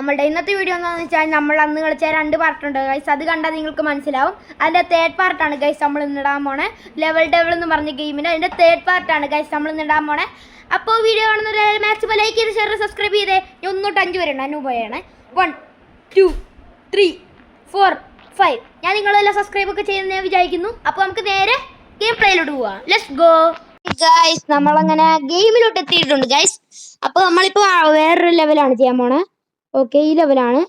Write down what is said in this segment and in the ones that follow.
നമ്മളുടെ ഇന്നത്തെ വീഡിയോ എന്താണെന്ന് വെച്ചാൽ നമ്മൾ അന്ന് കളിച്ച 2 പാർട്ടുണ്ട് ഗൈസ്. അത് കണ്ടാൽ നിങ്ങൾക്ക് മനസ്സിലാവും. അതിൻ്റെ 3rd പാർട്ടാണ് ഗൈസ് നമ്മൾ ഇന്നിടാൻ പോണേ. ലെവൽ ഡെവൽ എന്ന് പറഞ്ഞ ഗെയിമിൻ്റെ അതിൻ്റെ 3rd പാർട്ടാണ് ഗൈസ് നമ്മൾ ഇന്നിടാൻ പോണേ. അപ്പോൾ വീഡിയോ കാണുന്നവരെ മാക്സിമം ലൈക്ക് ചെയ്ത് ഷെയർ സബ്സ്ക്രൈബ് ചെയ്തേ. ഞാൻ 1 തൊട്ട് 5 വരെ ഉണ്ട്. അനുഭവമാണ് 1 2 3 4 5. ഞാൻ നിങ്ങളെല്ലാം സബ്സ്ക്രൈബ് ഒക്കെ ചെയ്യുന്നത് ഞാൻ വിചാരിക്കുന്നു. അപ്പോൾ നമുക്ക് നേരെ ഗെയിം പ്ലേയിലോട്ട് പോവാം. Let's go guys. നമ്മളങ്ങനെ ഗെയിമിലോട്ട് എത്തിയിട്ടുണ്ട് ഗൈസ്. അപ്പോൾ നമ്മളിപ്പോൾ വേറൊരു ലെവലാണ് ചെയ്യാൻ പോണേ. ഓക്കെ, ഈ ലെവലാണ്.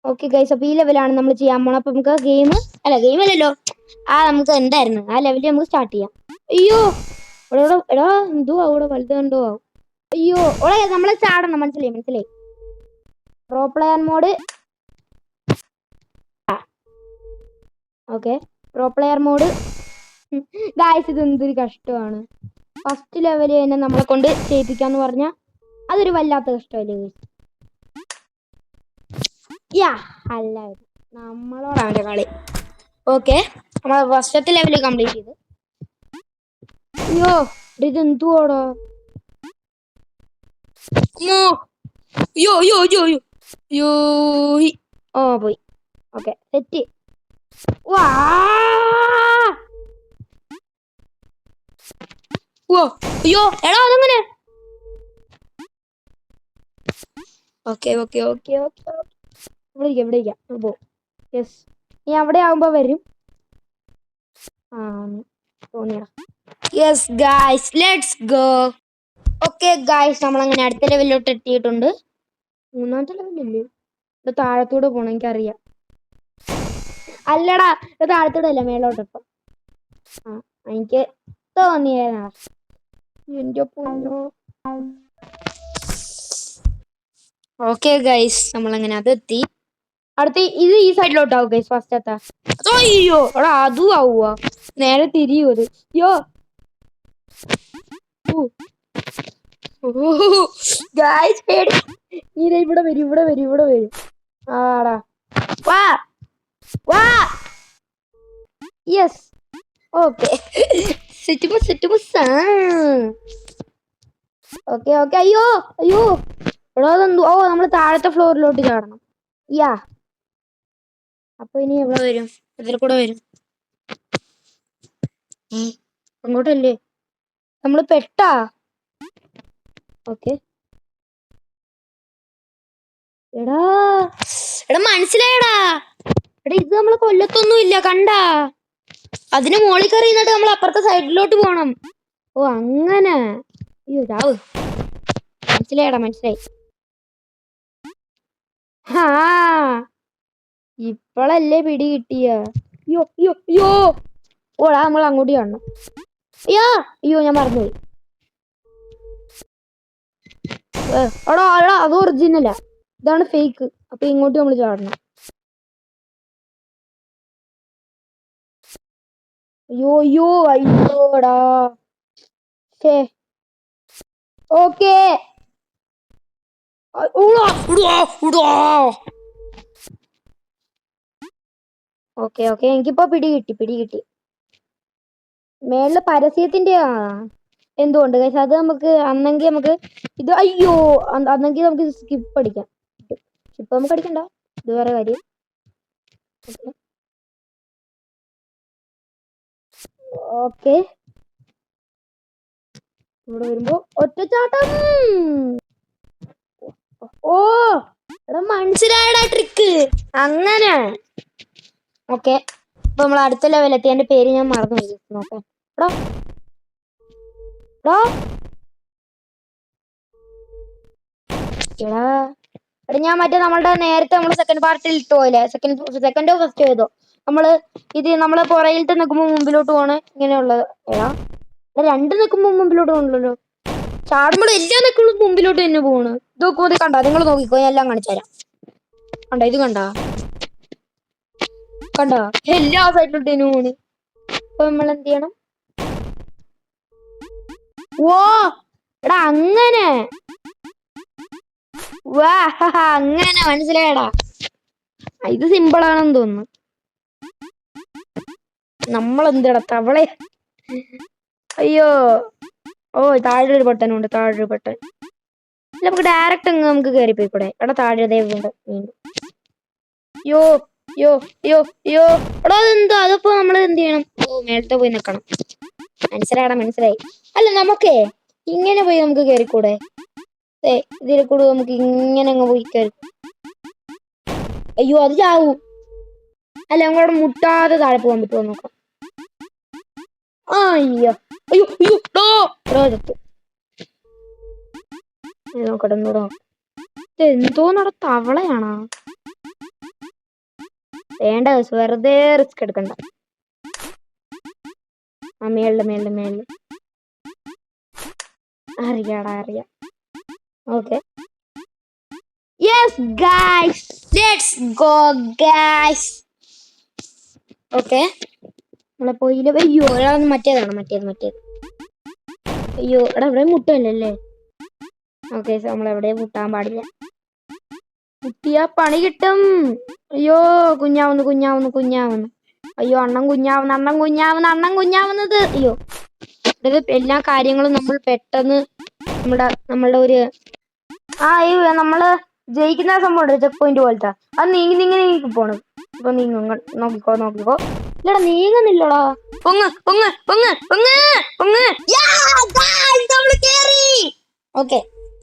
ഓക്കെ ഗൈസ്, അപ്പോൾ ഈ ലെവലാണ് നമ്മൾ ചെയ്യാൻ പോണത്. അപ്പോൾ നമുക്ക് ഗെയിം അല്ലല്ലോ, നമുക്ക് എന്തായിരുന്നു ആ ലെവലിൽ നമുക്ക് സ്റ്റാർട്ട് ചെയ്യാം. അയ്യോ എടാ എന്തോ അവിടെ വലുത് കണ്ടോ. അയ്യോ ഓളെ നമ്മളെ ചാടണം. മനസ്സിലായി. Pro player mode. Okay, pro player mode guys. ഇത് എന്തൊരു കഷ്ടമാണ്. ഫസ്റ്റ് ലെവല് തന്നെ നമ്മളെ കൊണ്ട് ചെയ്യിപ്പിക്കാന്ന് പറഞ്ഞാൽ അതൊരു വല്ലാത്ത കഷ്ടമല്ലേ ഗൈസ്. അല്ല, നമ്മളോടാണ് അവൻ്റെ കളി. ഓക്കെ, നമ്മൾ ഫസ്റ്റത്തെ ലെവല് കംപ്ലീറ്റ് ചെയ്ത്. അയ്യോ ഇതെന്തുവാടോ. പോയി. Okay set. അയ്യോ എടാ അതെങ്ങനെ. ഓക്കെ ഇവിടെ പോ. യെസ്, നീ അവിടെ ആവുമ്പോ വരും. തോന്നിയടാ. Yes guys, let's go. Okay guys, നമ്മളങ്ങനെ അടുത്ത ലെവലിലോട്ട് എത്തിയിട്ടുണ്ട്. 3ാമത്തെ ലെവലല്ലേ? ഇത് താഴത്തൂടെ പോണം, എനിക്കറിയാം. അല്ലടാ, ഇത് താഴത്തൂടെ അല്ല, മേലോട്ട്. ഇപ്പം എനിക്ക് തോന്നിയതാ. എന്റെ പൊന്നോ. ഓക്കെ ഗൈസ്, നമ്മളങ്ങനെ അതെത്തി. അടുത്ത ഇത് ഈ സൈഡിലോട്ടാവും ഗൈസ്. ഫസ്റ്റ് എത്താ. അയ്യോ എടാ അതും ആവുക. നേരെ തിരിയൂ അത്. അയ്യോ ഗൈസ് പേടി. നീ ഇവിടെ വരും. ആടാ വാ. യെസ്. Okay set. ഓക്കെ. അയ്യോ എടാ അതെന്തോ. നമ്മൾ താഴത്തെ ഫ്ലോറിലോട്ട് ചാടണം. അപ്പൊ ഇനി എവിടെ വരും? ഇതിൽ കൂടെ വരും. അങ്ങോട്ടല്ലേ നമ്മള് പെട്ടാ. ഓക്കെ എടാ മനസ്സിലായടാ. ഇത് നമ്മളെ കൊല്ലത്തൊന്നും ഇല്ല കണ്ടാ. അതിന് മോളിൽ കയറി നിന്നിട്ട് നമ്മൾ അപ്പുറത്തെ സൈഡിലോട്ട് പോണം. അങ്ങനെ. അയ്യോ ചാവ്. മനസ്സിലായി. ഇപ്പളല്ലേ പിടി കിട്ടിയ. അയ്യോ ഓടാ, നമ്മൾ അങ്ങോട്ട് കാണണം. അയ്യോ ഞാൻ മറന്നുപോയി. എടാ അത് ഒറിജിനലാ, ഇതാണ് ഫേക്ക്. അപ്പൊ ഇങ്ങോട്ട് നമ്മൾ ചാടണം. അയ്യോടാ. ഓക്കെ എനിക്കിപ്പോ പിടി കിട്ടി. മേളില് പരസ്യത്തിന്റെ എന്തുകൊണ്ട് കഴിച്ചാൽ അത് നമുക്ക് അന്നെങ്കിൽ നമുക്ക് ഇത് അന്നെങ്കിൽ നമുക്ക് സ്കിപ്പ് അടിക്കാം. ഇപ്പൊ നമുക്ക് അടിക്കണ്ട, ഇത് വേറെ കാര്യം. ഓക്കെ, ഇവിടെ വരുമ്പോ ഒറ്റച്ചാട്ടം. എടാ മനസ്സിലായടാ ട്രിക്ക്. അങ്ങനെ. ഓക്കെ, ഇപ്പൊ നമ്മൾ അടുത്ത ലെവലെത്തി. എന്റെ പേര് ഞാൻ മറന്നു പോയി. നോക്കാം. എടാ ഞാൻ മറ്റേ നമ്മളുടെ നേരത്തെ നമ്മള് സെക്കൻഡ് പാർട്ടിൽ ഇട്ട് പോയില്ലേ, സെക്കൻഡോ ഫസ്റ്റ് ചെയ്തോ നമ്മള് പുറയിലത്തെ നിൽക്കുമ്പോ മുമ്പിലോട്ട് പോണേ. ഇങ്ങനെയുള്ളത്. എടാ 2 നിൽക്കുമ്പോ മുമ്പിലോട്ട് പോകണല്ലോ. ചാടുമ്പോൾ എല്ലാം നിൽക്കുള്ളൂ മുമ്പിലോട്ട് തന്നെ പോണ്. ഇതൊക്കെ കണ്ടാ, നിങ്ങൾ നോക്കിക്കോ, ഞാൻ എല്ലാം കാണിച്ചു തരാം. ഇത് കണ്ടാ എല്ലാ സൈഡിലോട്ട് തന്നെ പോണ്. അപ്പൊ നമ്മൾ എന്ത് ചെയ്യണം? എടാ അങ്ങനെ. അങ്ങനെ മനസ്സിലായടാ. ഇത് സിമ്പിൾ ആണെന്ന് തോന്നുന്നു. നമ്മളെന്താടാ തവളെ. അയ്യോ താഴെ ഒരു ബട്ടനുണ്ട്. നമുക്ക് ഡയറക്റ്റ് അങ്ങ് നമുക്ക് കയറിപ്പോയിക്കൂടെ? എടാ താഴെ വീണ്ടും യോ യോ യോ യോ എടാ അതെന്താ? അതിപ്പോ നമ്മൾ എന്ത് ചെയ്യണം? ഓ മേളത്തെ പോയി നിക്കണം. മനസ്സിലായടാ മനസ്സിലായി. അല്ല നമുക്കേ ഇങ്ങനെ പോയി നമുക്ക് കയറിക്കൂടെ? ഇതിൽ കൂടെ നമുക്ക് ഇങ്ങനെ അങ്ങ് പോയി കയറി. അയ്യോ അത് ചാവൂ. അല്ല അങ്ങോട്ട് മുട്ടാതെ താഴെ പോകാൻ പറ്റുമോ നോക്കാം. അയ്യോ അയ്യോ അയ്യോ ചത്തു. നോക്കട്ടെ ഒന്നൂടെ. എന്തോന്നട തവളയാണോ? വേണ്ട വെറുതെ റിസ്ക് എടുക്കണ്ട. ആ മേളില് അറിയാടാ അറിയാം. Okay yes guys let's go guys. Okay നമ്മളെ പോയില്ല. അയ്യോ ഒരാളൊന്ന് മറ്റേത്. അയ്യോ എടാ ഇവിടെ മുട്ടല്ലേ? ഓക്കെ നമ്മളെവിടെ മുട്ടാൻ പാടില്ല. മുട്ടിയാ പണി കിട്ടും. അയ്യോ കുഞ്ഞാവുന്നു. അയ്യോ അണ്ണൻ കുഞ്ഞാവുന്നത്. അയ്യോ ഇത് എല്ലാ കാര്യങ്ങളും നമ്മൾ പെട്ടെന്ന് നമ്മളുടെ ഒരു അയ്യോ നമ്മള് ജയിക്കുന്ന സംഭവം ചെക്ക് പോയിന്റ് പോലത്തെ അത് നീങ്ങി പോണം. ഇപ്പൊ നോക്കിക്കോ. ഇല്ലടാ നീങ്ങുന്നില്ലടാ. ഓക്കെ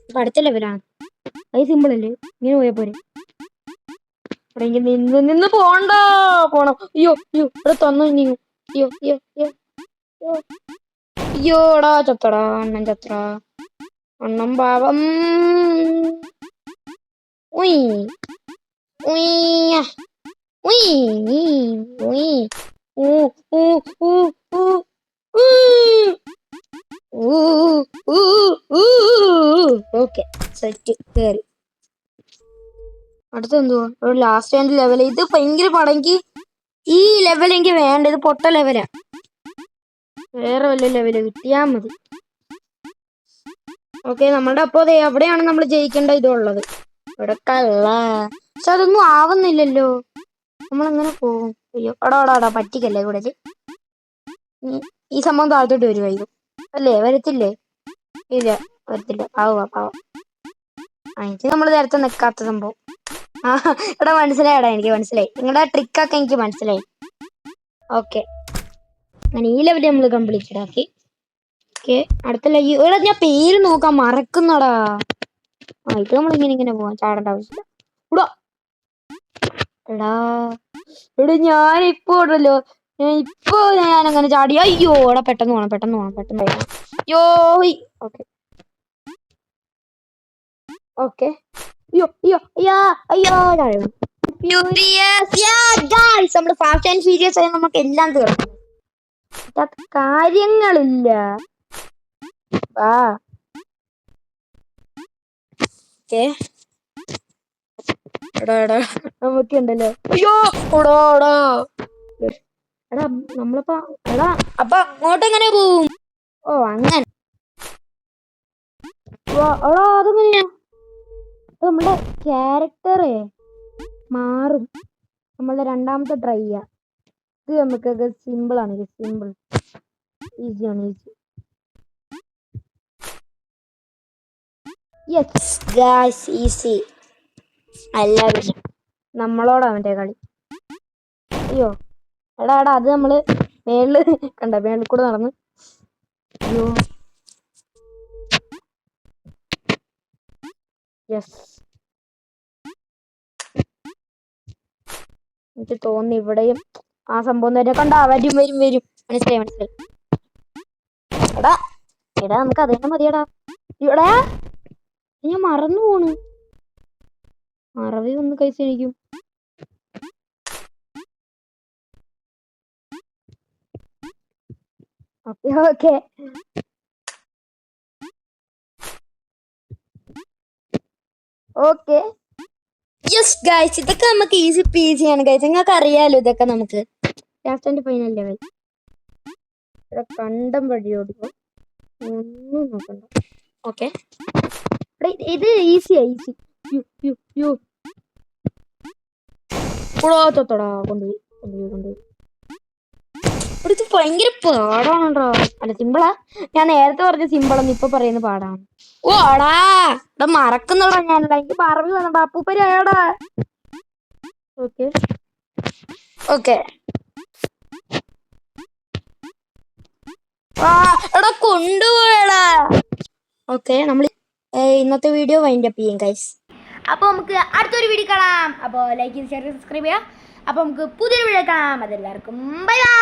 അപ്പൊ അടുത്ത ലെവലാണ്. അത് സിമ്പിൾ അല്ലേ? ഇങ്ങനെ പോയാ പോരെ. നിന്ന് പോണം. അയ്യോ ഇവിടെ തന്നു നീങ്ങും. അയ്യോടാ ചത്തടാ അണ്ണം പാവം. ഓക്കെ സെറ്റ് കേറി. അടുത്തെന്തുവാ? ഒരു ലാസ്റ്റ് ആൻഡ് ലെവൽ. ഇത് ഭയങ്കര പടങ്കി. ഈ ലെവൽ എനിക്ക് വേണ്ട. ഇത് പൊട്ട ലെവലാ. വേറെ വല്ല ലെവല് കിട്ടിയാ മതി. ഓക്കെ നമ്മളുടെ അപ്പോ എവിടെയാണ് നമ്മൾ ജയിക്കേണ്ട ഇതുള്ളത്? ഇവിടെ കള്ള. പക്ഷെ അതൊന്നും ആവുന്നില്ലല്ലോ. നമ്മളെങ്ങനെ പോകും? അയ്യോ അടാ പറ്റിക്കല്ലേ ഇവിടെ. ഈ സംഭവം താഴത്തോട്ട് വരുമായിരിക്കും അല്ലേ? വരത്തില്ലേ? ഇല്ല വരത്തില്ല. പാവം. ഇത് നമ്മൾ നേരത്തെ നിൽക്കാത്ത സംഭവം. എടാ മനസ്സിലായടാ, എനിക്ക് മനസ്സിലായി. നിങ്ങളുടെ ട്രിക്കൊക്കെ എനിക്ക് മനസ്സിലായി. ഓക്കെ അങ്ങനെ ഈ ലെവല് നമ്മൾ കംപ്ലീറ്റഡ് ആക്കി. ഓക്കെ അടുത്ത ഇവിടെ ഞാൻ പേര് നോക്കാൻ മറക്കുന്നടാ. ഇത് നമ്മളിങ്ങനെ പോവാൻ ചാടേണ്ട ആവശ്യമില്ല. എടാ ഞാനിപ്പോ ഉണ്ടല്ലോ ഞാനങ്ങനെ ചാടി. അയ്യോ എടാ പെട്ടെന്ന് പോണം. ഓക്കെ നമ്മള് ഫാസ്റ്റ് ആൻഡ് ഫ്യൂരിയസ് ആയി നമുക്ക് എല്ലാം തീർന്നു. കാര്യങ്ങളില്ല. എടാ നമുക്കുണ്ടല്ലോ. എടാ നമ്മളിപ്പോ അപ്പൊ അങ്ങോട്ട് എങ്ങനെ പോവും? ഓ അങ്ങനെ. അതെങ്ങനെയാ? നമ്മുടെ ക്യാരക്ടറേ മാറും. നമ്മളുടെ രണ്ടാമത്തെ ട്രൈയാ. ഇത് നമുക്കൊക്കെ സിമ്പിൾ. ഈസിയാണ്. Yes guys easy. എല്ലാവരും നമ്മളോടാ അവന്റെ കളി. അയ്യോ എടാ അത് നമ്മള് മേളിൽ കൂടെ നടന്ന്. അയ്യോ യെസ് എനിക്ക് തോന്നി ഇവിടെയും ആ സംഭവം തന്നെ കണ്ടാ. വരും മനസ്സിലായി. എടാ നമുക്ക് അതന്നെ മതിയടാ. ഇവിടെ ഞാൻ മറന്നു പോണു. മറവി ഒന്ന് കഴിച്ചിരിക്കും. ഓക്കെ യെസ് ഗൈസ് ഇതൊക്കെ നമുക്ക് ഈസി പീസിയാണ് ഗൈസ്. നിങ്ങൾക്ക് അറിയാലോ ഇതൊക്കെ. നമുക്ക് ലാസ്റ്റ് ആൻഡ് ഫൈനൽ ലെവൽ ഇവിടെ കണ്ടം വഴിയോടുമ്പോ ഒന്നും നോക്കണ്ട. ഓക്കെ ഇത് ഈസിയാ. തൊട്ടടാ കൊണ്ടുപോയി. ഇത് ഭയങ്കര പാടാണോ? അല്ല സിമ്പിളാ. ഞാൻ നേരത്തെ പറഞ്ഞ സിമ്പിളൊന്നും ഇപ്പൊ പറയുന്ന പാടാണ്. ഓ ആടാ ഇവിടെ മറക്കുന്നടാ ഞാനല്ല, എനിക്ക് മറവി വന്നടാ. അപ്പൂപ്പര് ആയാടാ. Okay okay. ആ എടാ കൊണ്ടുപോയടാ. ഓക്കെ നമ്മൾ ഇന്നത്തെ വീഡിയോ വൈൻഡ് അപ്പ് ചെയ്യും ഗൈസ്. അപ്പോൾ നമുക്ക് അടുത്തൊരു വീഡിയോ കാണാം. അപ്പോൾ ലൈക്ക് ചെയ്ത് ഷെയർ സബ്സ്ക്രൈബ് ചെയ്യാം. അപ്പോൾ നമുക്ക് പുതിയൊരു വീഡിയോ കാണാം. അതെല്ലാവർക്കും ബൈ ബൈ.